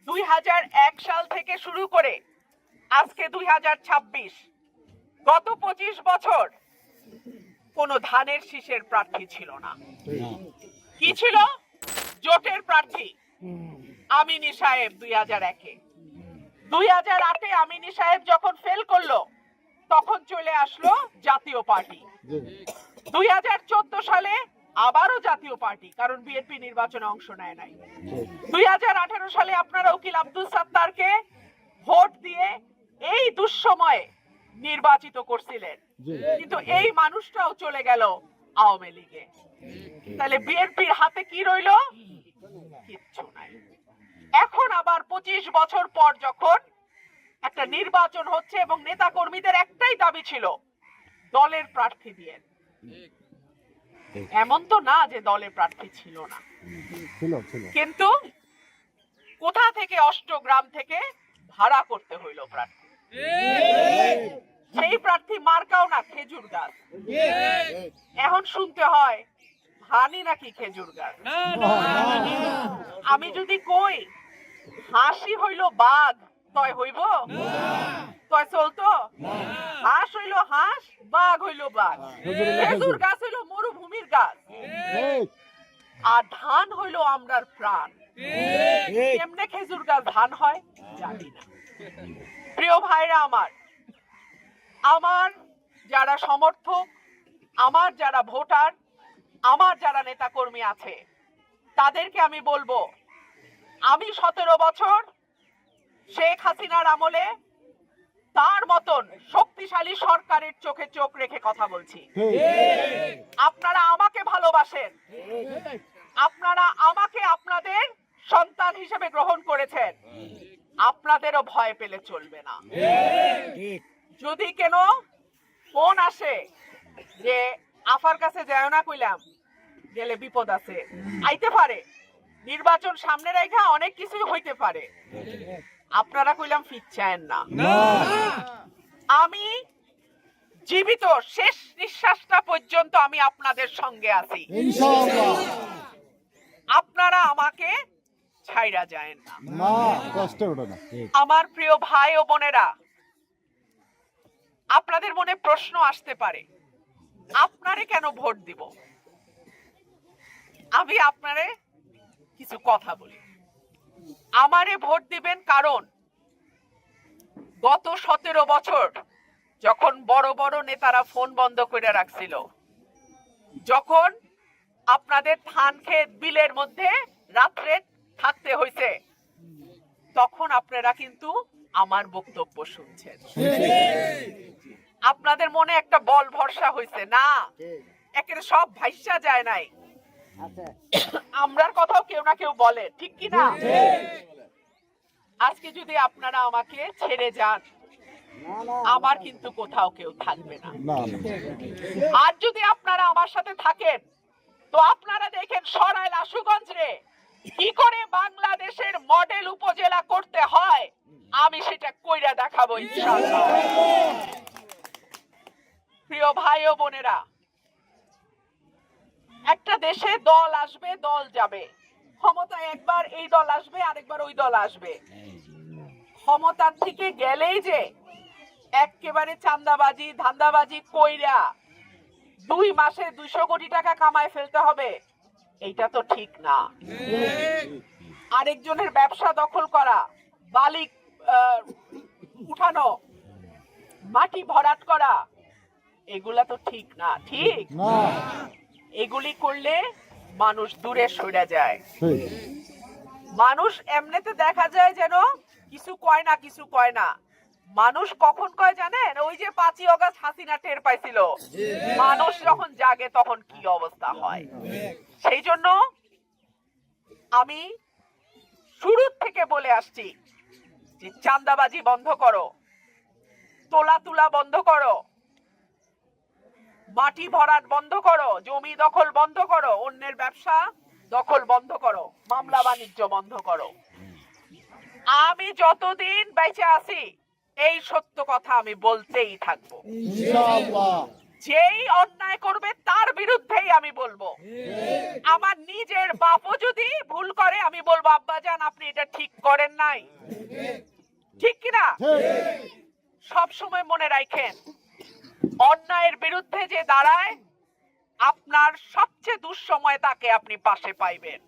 2001 সাল থেকে শুরু করে আজকে 2026, গত 25 বছর কোন ধানের শীষের প্রার্থী ছিল না। কি ছিল? জোটের প্রার্থী আমিনী সাহেব 2001-এ। 2008-এ আমিনী সাহেব যখন ফেল করলো তখন চলে আসলো জাতীয় পার্টি। 2014 সালে আবারও জাতীয় পার্টি, কারণ বিএনপি নির্বাচনে অংশ নেয় নাই। 2018 সালে আপনারা উকিল আব্দুল সাত্তারকে ভোট দিয়ে এই দুঃসময়ে নির্বাচিত করছিলেন, কিন্তু এই মানুষটাও চলে গেল আওয়ামী লীগে। তাহলে বিএনপির হাতে কি রইল? কিচ্ছু নাই। এখন আবার 25 বছর পর যখন একটা নির্বাচন হচ্ছে এবং নেতা কর্মীদের একটাই দাবি ছিল দলের প্রার্থী দিয়ে, এমন তো না যে দলের প্রার্থী ছিল না, কিন্তু কোথা থেকে অষ্টগ্রাম থেকে ভাড়া করতে হইল প্রার্থী। সেই প্রার্থী মার্কাও না, খেজুর গাছ। এখন শুনতে হয় ধানই নাকি খেজুর গাছ। আমি যদি কই হাসি হইল বাঘ, তয় হইব? তয় চলতো? হাঁস হইল হাঁস, বাঘ হইল বাঘ। খেজুর গাছ হইল মরুভূমির গাছ, আর ধান হইল আমরার প্রাণ। কেমনে খেজুর গাছ ধান হয় জানি না। প্রিয় ভাইরা আমার, আমার যারা সমর্থক, আমার যারা ভোটার, আমার যারা নেতা কর্মী আছে, তাদেরকে আমি বলবো, আমি 17 বছর শেখ হাসিনার আমলে তার মতন শক্তিশালী সরকারের চোখে চোখ রেখে কথা বলছি। আপনারা আমাকে ভালোবাসেন, আপনারা আমাকে আপনাদের সন্তান হিসেবে গ্রহণ করেছেন, আপনাদেরও ভয় পেলে চলবে না। যদি কেন ফোন আসে যে আফার কাছে যায় না, কইলাম গেলে বিপদ আছে, আইতে পারে, নির্বাচন সামনে রেখা অনেক কিছুই হইতে পারে, আপনারা কইলাম ফিরছেন না। আমি জীবিত শেষ নিঃশ্বাসটা পর্যন্ত আমি আপনাদের সঙ্গে আছি, আপনারা আমাকে ছাইরা যায় না। আমার প্রিয় ভাই ও বোনেরা, আপনাদের মনে প্রশ্ন আসতে পারে আপনারে কেন ভোট দিব। আমি আপনারে কিছু কথা বলি। আমারে ভোট দিবেন কারণ গত 17 বছর যখন বড় বড় নেতারা ফোন বন্ধ করে রাখছিল, যখন আপনাদের ধান ক্ষেত বিলের মধ্যে রাত্রে থাকতে হয়েছে, তখন আপনারা কিন্তু আমার বক্তব্য শুনছেন। আপনাদের মনে একটা বল ভরসা হয়েছে না, একের সব ভাইসা যায় নাই, আমরার কথাও কেউ না কেউ বলে, ঠিক কি না? আজকে যদি আপনারা আমাকে ছেড়ে যান, আমার কিন্তু কোথাও কেউ থাকবে না। আর যদি আপনারা আমার সাথে থাকেন, তো আপনারা দেখেন সরাইল আশুগঞ্জ রে কি করে বাংলাদেশের মডেল উপজেলা করতে হয়, আমি সেটা কইরা দেখাবো ইনশাআল্লাহ। প্রিয় ভাই ও বোনেরা, একটা দেশে দল আসবে, দল যাবে, ক্ষমতায় একবার এই দল আসবে, আরেকবার ওই দল আসবে। ক্ষমতার থেকে গেলেই যে একেবারে চাঁদাবাজি ধান্দাবাজি কইরা 2 মাসে 200 কোটি টাকা কামায় ফেলতে হবে, এইটা তো ঠিক না। আরেকজনের ব্যবসা দখল করা, বালি উঠানো, মাটি ভরাট করা, এগুলা তো ঠিক না। ঠিক এগুলি করলে মানুষ দূরে সরে যায়। মানুষ এমনিতে দেখা যায় যেন কিছু কয় না, কিছু কয় না। মানুষ কখন কয় জানেন? ওই যে 5ই আগস্ট হাসিনা টের পাইছিল, মানুষ যখন জাগে তখন কি অবস্থা হয়। সেই জন্য আমি শুরু থেকে বলে আসছি যে চাঁদাবাজি বন্ধ করো, তোলা তুলা বন্ধ করো, মাটি ভরাট বন্ধ করো, জমি দখল বন্ধ করো, অন্যের ব্যবসা দখল বন্ধ করো, মামলা বাণিজ্য বন্ধ করো। আমি যতদিন বেঁচে আছি এই সত্য কথা আমি বলতেই থাকবো। যেই অন্যায় করবে তার বিরুদ্ধেই আমি বলবো। আমার নিজের বাপও যদি ভুল করে আমি বলবো আব্বাজান আপনি এটা ঠিক করেন নাই, ঠিক কিনা? সব সময় মনে রাখেন অন্যায়ের বিরুদ্ধে যে দাঁড়ায় আপনার সবচেয়ে দুঃসময় তাকে আপনি পাশে পাইবেন।